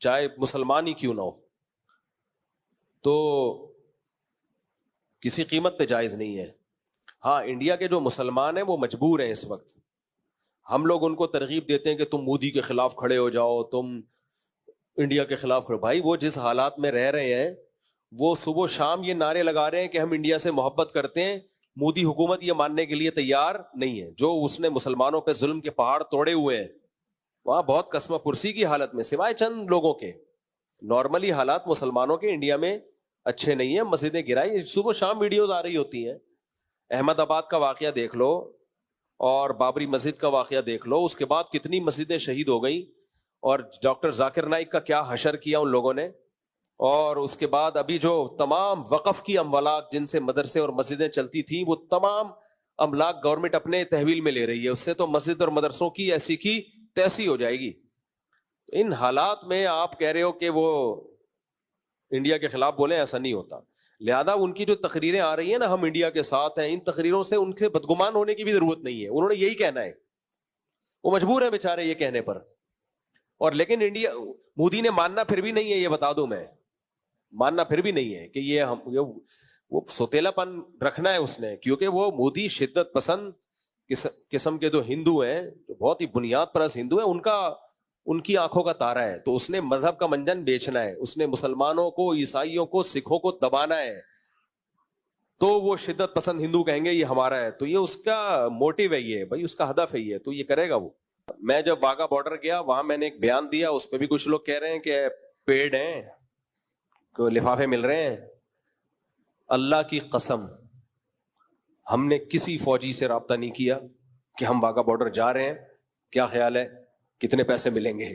چاہے مسلمان ہی کیوں نہ ہو، تو کسی قیمت پہ جائز نہیں ہے۔ ہاں انڈیا کے جو مسلمان ہیں وہ مجبور ہیں اس وقت، ہم لوگ ان کو ترغیب دیتے ہیں کہ تم مودی کے خلاف کھڑے ہو جاؤ، تم انڈیا کے خلاف کھڑے۔ بھائی وہ جس حالات میں رہ رہے ہیں، وہ صبح و شام یہ نعرے لگا رہے ہیں کہ ہم انڈیا سے محبت کرتے ہیں، مودی حکومت یہ ماننے کے لیے تیار نہیں ہے۔ جو اس نے مسلمانوں پہ ظلم کے پہاڑ توڑے ہوئے ہیں وہاں بہت قسمہ پرسی کی حالت میں، سوائے چند لوگوں کے، نارملی حالات مسلمانوں کے انڈیا میں اچھے نہیں ہیں۔ مسجدیں گرائی، صبح شام ویڈیوز آ رہی ہوتی ہیں، احمد آباد کا واقعہ دیکھ لو اور بابری مسجد کا واقعہ دیکھ لو، اس کے بعد کتنی مسجدیں شہید ہو گئیں، اور ڈاکٹر ذاکر نائک کا کیا حشر کیا ان لوگوں نے، اور اس کے بعد ابھی جو تمام وقف کی املاک جن سے مدرسے اور مسجدیں چلتی تھیں وہ تمام املاک گورنمنٹ اپنے تحویل میں لے رہی ہے، اس سے تو مسجد اور مدرسوں کی ایسی کی تیسی ہو جائے گی۔ ان حالات میں آپ کہہ رہے ہو کہ وہ انڈیا کے خلاف بولیں، ایسا نہیں ہوتا۔ لہذا ان کی جو تقریریں آ رہی ہیں نا، ہم انڈیا کے ساتھ ہیں، ان تقریروں سے ان کے بدگمان ہونے کی بھی ضرورت نہیں ہے، انہوں نے یہی کہنا ہے، وہ مجبور ہیں بیچارے یہ کہنے پر۔ اور لیکن انڈیا، مودی نے ماننا پھر بھی نہیں ہے، یہ بتا دوں میں، ماننا پھر بھی نہیں ہے کہ یہ ہم وہ سوتیلا پن رکھنا ہے اس نے، کیونکہ وہ مودی شدت پسند قسم کے جو ہندو ہیں، جو بہت ہی بنیاد پرست ہندو ہیں، ان کی آنکھوں کا تارا ہے، تو اس نے مذہب کا منجن بیچنا ہے، اس نے مسلمانوں کو، عیسائیوں کو، سکھوں کو دبانا ہے، تو وہ شدت پسند ہندو کہیں گے یہ ہمارا ہے، تو یہ اس کا موٹیو ہے، یہ بھائی اس کا ہدف ہے، یہ تو یہ کرے گا وہ۔ میں جب واگا بارڈر گیا وہاں میں نے ایک بیان دیا، اس پہ بھی کچھ لوگ کہہ رہے ہیں کہ پیڈ ہیں، لفافے مل رہے ہیں۔ اللہ کی قسم ہم نے کسی فوجی سے رابطہ نہیں کیا کہ ہم واگا بارڈر جا رہے ہیں، کیا خیال ہے کتنے پیسے ملیں گے۔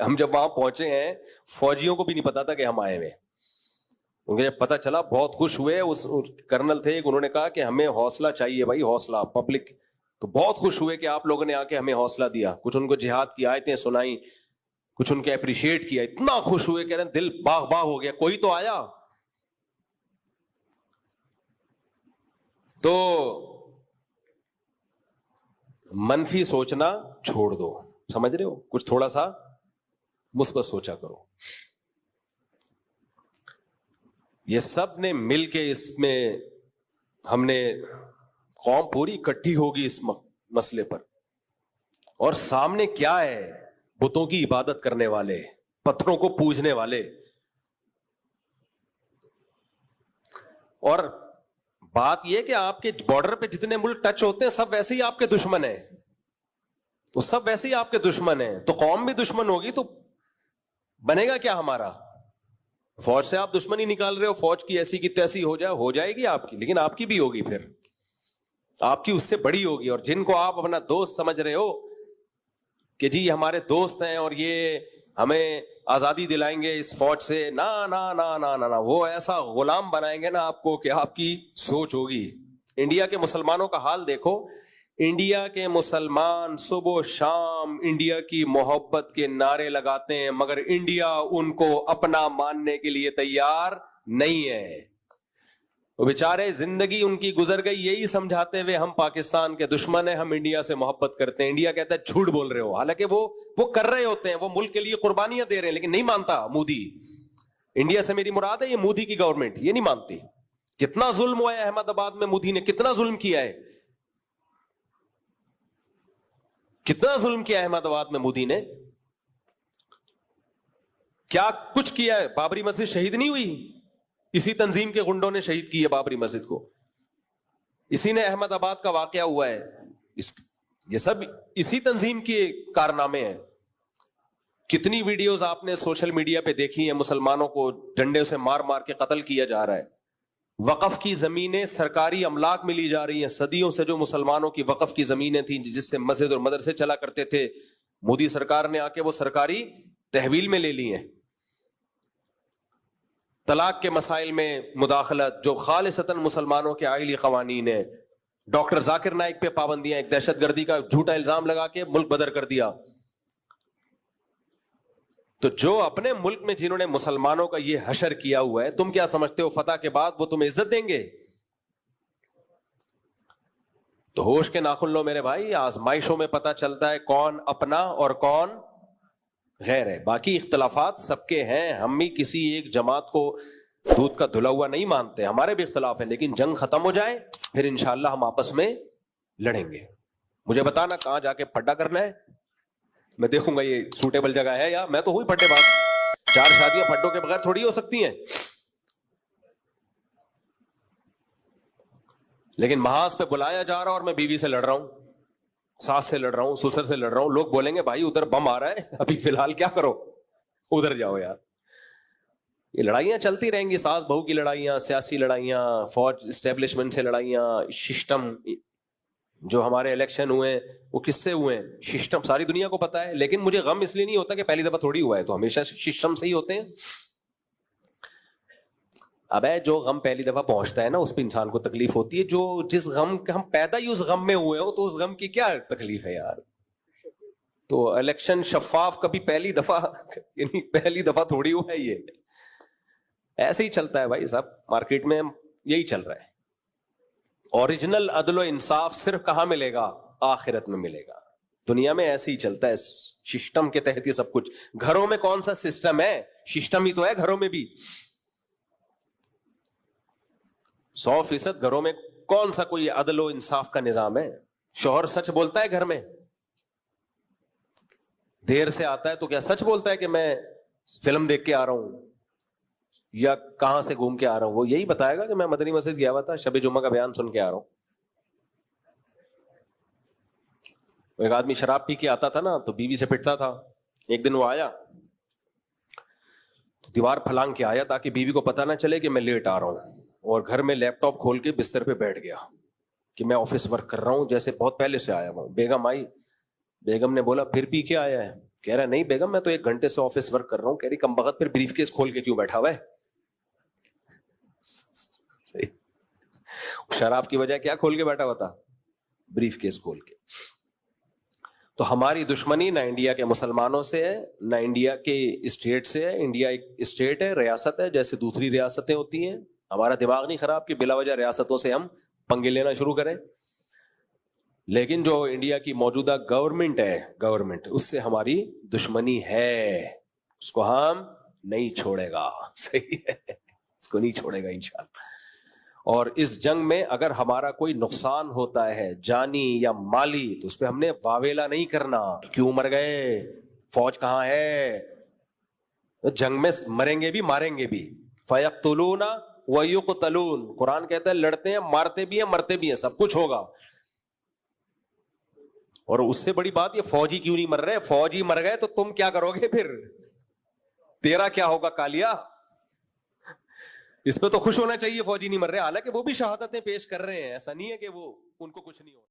ہم جب وہاں پہنچے ہیں فوجیوں کو بھی نہیں پتا تھا کہ ہم آئے ہوئے، ان کو جب پتا چلا بہت خوش ہوئے۔ اس کرنل تھے، انہوں نے کہا کہ ہمیں حوصلہ چاہیے بھائی، حوصلہ پبلک، تو بہت خوش ہوئے کہ آپ لوگوں نے آ کے ہمیں حوصلہ دیا، کچھ ان کو جہاد کی آیتیں سنائیں، کچھ ان کے اپریشیٹ کیا، اتنا خوش ہوئے، کہہ رہے ہیں دل باغ باغ ہو گیا، کوئی تو آیا۔ تو منفی سوچنا چھوڑ دو، سمجھ رہے ہو، کچھ تھوڑا سا مثبت سوچا کرو۔ یہ سب نے مل کے اس میں، ہم نے قوم پوری اکٹھی ہوگی اس مسئلے پر، اور سامنے کیا ہے، بتوں کی عبادت کرنے والے، پتھروں کو پوجنے والے، اور بات یہ کہ آپ کے بارڈر پہ جتنے ملک ٹچ ہوتے ہیں سب ویسے ہی آپ کے دشمن ہیں، تو سب ویسے ہی آپ کے دشمن ہیں، تو قوم بھی دشمن ہوگی تو بنے گا کیا ہمارا؟ فوج سے آپ دشمنی نکال رہے ہو، فوج کی ایسی کی تیسی ہو جائے گی آپ کی، لیکن آپ کی بھی ہوگی، پھر آپ کی اس سے بڑی ہوگی۔ اور جن کو آپ اپنا دوست سمجھ رہے ہو کہ جی ہمارے دوست ہیں اور یہ ہمیں آزادی دلائیں گے اس فوج سے، نا نا نا نا نا نا، وہ ایسا غلام بنائیں گے نا آپ کو کہ آپ کی سوچ ہوگی۔ انڈیا کے مسلمانوں کا حال دیکھو، انڈیا کے مسلمان صبح و شام انڈیا کی محبت کے نعرے لگاتے ہیں، مگر انڈیا ان کو اپنا ماننے کے لیے تیار نہیں ہے۔ وہ بیچارے زندگی ان کی گزر گئی یہی سمجھاتے ہوئے ہم پاکستان کے دشمن ہیں، ہم انڈیا سے محبت کرتے ہیں۔ انڈیا کہتا ہے جھوٹ بول رہے ہو، حالانکہ وہ کر رہے ہوتے ہیں، وہ ملک کے لیے قربانیاں دے رہے ہیں، لیکن نہیں مانتا مودی۔ انڈیا سے میری مراد ہے یہ مودی کی گورنمنٹ، یہ نہیں مانتی۔ کتنا ظلم ہوا ہے احمد آباد میں، مودی نے کتنا ظلم کیا ہے، کتنا ظلم کیا ہے احمد آباد میں مودی نے، کیا کچھ کیا ہے۔ بابری مسجد شہید نہیں ہوئی، اسی تنظیم کے گنڈوں نے شہید کی ہے بابری مسجد کو، اسی نے احمد آباد کا واقعہ ہوا ہے، یہ سب اسی تنظیم کے کارنامے ہیں۔ کتنی ویڈیوز آپ نے سوشل میڈیا پہ دیکھی ہیں، مسلمانوں کو ڈنڈے سے مار مار کے قتل کیا جا رہا ہے، وقف کی زمینیں سرکاری املاک میں لی جا رہی ہیں۔ صدیوں سے جو مسلمانوں کی وقف کی زمینیں تھیں جس سے مسجد اور مدرسے چلا کرتے تھے، مودی سرکار نے آ کے وہ سرکاری تحویل میں لے لی ہیں۔ طلاق کے مسائل میں مداخلت جو خالصتاً مسلمانوں کے آئلی قوانین ہیں، ڈاکٹر ذاکر نائک پہ پابندیاں، ایک دہشت گردی کا جھوٹا الزام لگا کے ملک بدر کر دیا۔ تو جو اپنے ملک میں جنہوں نے مسلمانوں کا یہ حشر کیا ہوا ہے، تم کیا سمجھتے ہو فتح کے بعد وہ تمہیں عزت دیں گے؟ تو ہوش کے ناخن لو میرے بھائی، آزمائشوں میں پتہ چلتا ہے کون اپنا اور کون غیر ہے. باقی اختلافات سب کے ہیں, ہم بھی کسی ایک جماعت کو دودھ کا دھلا ہوا نہیں مانتے, ہمارے بھی اختلاف ہیں, لیکن جنگ ختم ہو جائے پھر انشاءاللہ ہم آپس میں لڑیں گے. مجھے بتانا کہاں جا کے پھڈا کرنا ہے, میں دیکھوں گا یہ سوٹیبل جگہ ہے یا. میں تو ہوئی پھڈے باز, 4 شادیاں پھڈوں کے بغیر تھوڑی ہو سکتی ہیں. لیکن محاذ پہ بلایا جا رہا اور میں بیوی سے لڑ رہا ہوں, ساس سے لڑ رہا ہوں, سسر سے لڑ رہا ہوں, لوگ بولیں گے بھائی ادھر بم آ رہا ہے ابھی فی الحال کیا کرو, ادھر جاؤ یار. یہ لڑائیاں چلتی رہیں گی, ساس بہو کی لڑائیاں, سیاسی لڑائیاں, فوج اسٹیبلشمنٹ سے لڑائیاں, سسٹم. جو ہمارے الیکشن ہوئے وہ کس سے ہوئے, سسٹم ساری دنیا کو پتا ہے. لیکن مجھے غم اس لیے نہیں ہوتا کہ پہلی دفعہ تھوڑی ہوا ہے, تو ہمیشہ سسٹم سے ہی ہوتے ہیں. اب جو غم پہلی دفعہ پہنچتا ہے نا اس پہ انسان کو تکلیف ہوتی ہے. جو جس غم کے ہم پیدا ہی اس غم میں ہوئے ہو تو اس غم کی کیا تکلیف ہے یار. تو الیکشن شفاف کبھی پہلی دفعہ یعنی پہلی دفعہ تھوڑی ہوا ہے, یہ ایسے ہی چلتا ہے بھائی. سب مارکیٹ میں یہی چل رہا ہے. اوریجنل عدل و انصاف صرف کہاں ملے گا, آخرت میں ملے گا. دنیا میں ایسے ہی چلتا ہے, سسٹم کے تحت یہ سب کچھ. گھروں میں کون سا سسٹم ہے, سسٹم ہی تو ہے گھروں میں بھی. 100% گھروں میں کون سا کوئی عدل و انصاف کا نظام ہے. شوہر سچ بولتا ہے گھر میں, دیر سے آتا ہے تو کیا سچ بولتا ہے کہ میں فلم دیکھ کے آ رہا ہوں یا کہاں سے گھوم کے آ رہا ہوں؟ وہ یہی بتائے گا کہ میں مدنی مسجد گیا ہوا تھا, شب جمعہ کا بیان سن کے آ رہا ہوں. ایک آدمی شراب پی کے آتا تھا نا تو بیوی سے پٹتا تھا. ایک دن وہ آیا تو دیوار پھلانگ کے آیا تاکہ بیوی کو پتا نہ چلے کہ میں لیٹ آ رہا ہوں, اور گھر میں لیپ ٹاپ کھول کے بستر پہ بیٹھ گیا کہ میں آفس ورک کر رہا ہوں, جیسے بہت پہلے سے آیا ہوں. بیگم آئی, بیگم نے بولا پھر پی کے آیا ہے؟ کہہ رہا نہیں بیگم میں تو 1 گھنٹے سے آفس ورک کر رہا ہوں. کہہ رہی کم بخت پھر بریف کیس کھول کے کیوں بیٹھا ہوا ہے؟ شراب کی وجہ کیا کھول کے بیٹھا ہوا تھا؟ بریف کیس کھول کے. تو ہماری دشمنی نہ انڈیا کے مسلمانوں سے ہے نہ انڈیا کے اسٹیٹ سے ہے. انڈیا ایک اسٹیٹ ہے, ریاست ہے, جیسے دوسری ریاستیں ہوتی ہیں. ہمارا دماغ نہیں خراب کہ بلا وجہ ریاستوں سے ہم پنگے لینا شروع کریں. لیکن جو انڈیا کی موجودہ گورنمنٹ ہے, گورنمنٹ اس سے ہماری دشمنی ہے, اس کو ہم نہیں چھوڑے گا. صحیح ہے, اس کو نہیں چھوڑے گا انشاءاللہ. اور اس جنگ میں اگر ہمارا کوئی نقصان ہوتا ہے جانی یا مالی تو اس پہ ہم نے واویلا نہیں کرنا. کیوں مر گئے, فوج کہاں ہے؟ تو جنگ میں مریں گے بھی ماریں گے بھی. فَيَقْتُلُونَ وَيُقْتَلُونَ, قرآن کہتا ہے لڑتے ہیں مارتے بھی ہیں مرتے بھی ہیں, سب کچھ ہوگا. اور اس سے بڑی بات یہ فوجی کیوں نہیں مر رہے؟ فوجی مر گئے تو تم کیا کرو گے پھر؟ تیرا کیا ہوگا کالیا؟ اس پہ تو خوش ہونا چاہیے فوجی نہیں مر رہے, حالانکہ وہ بھی شہادتیں پیش کر رہے ہیں. ایسا نہیں ہے کہ وہ ان کو کچھ نہیں ہو.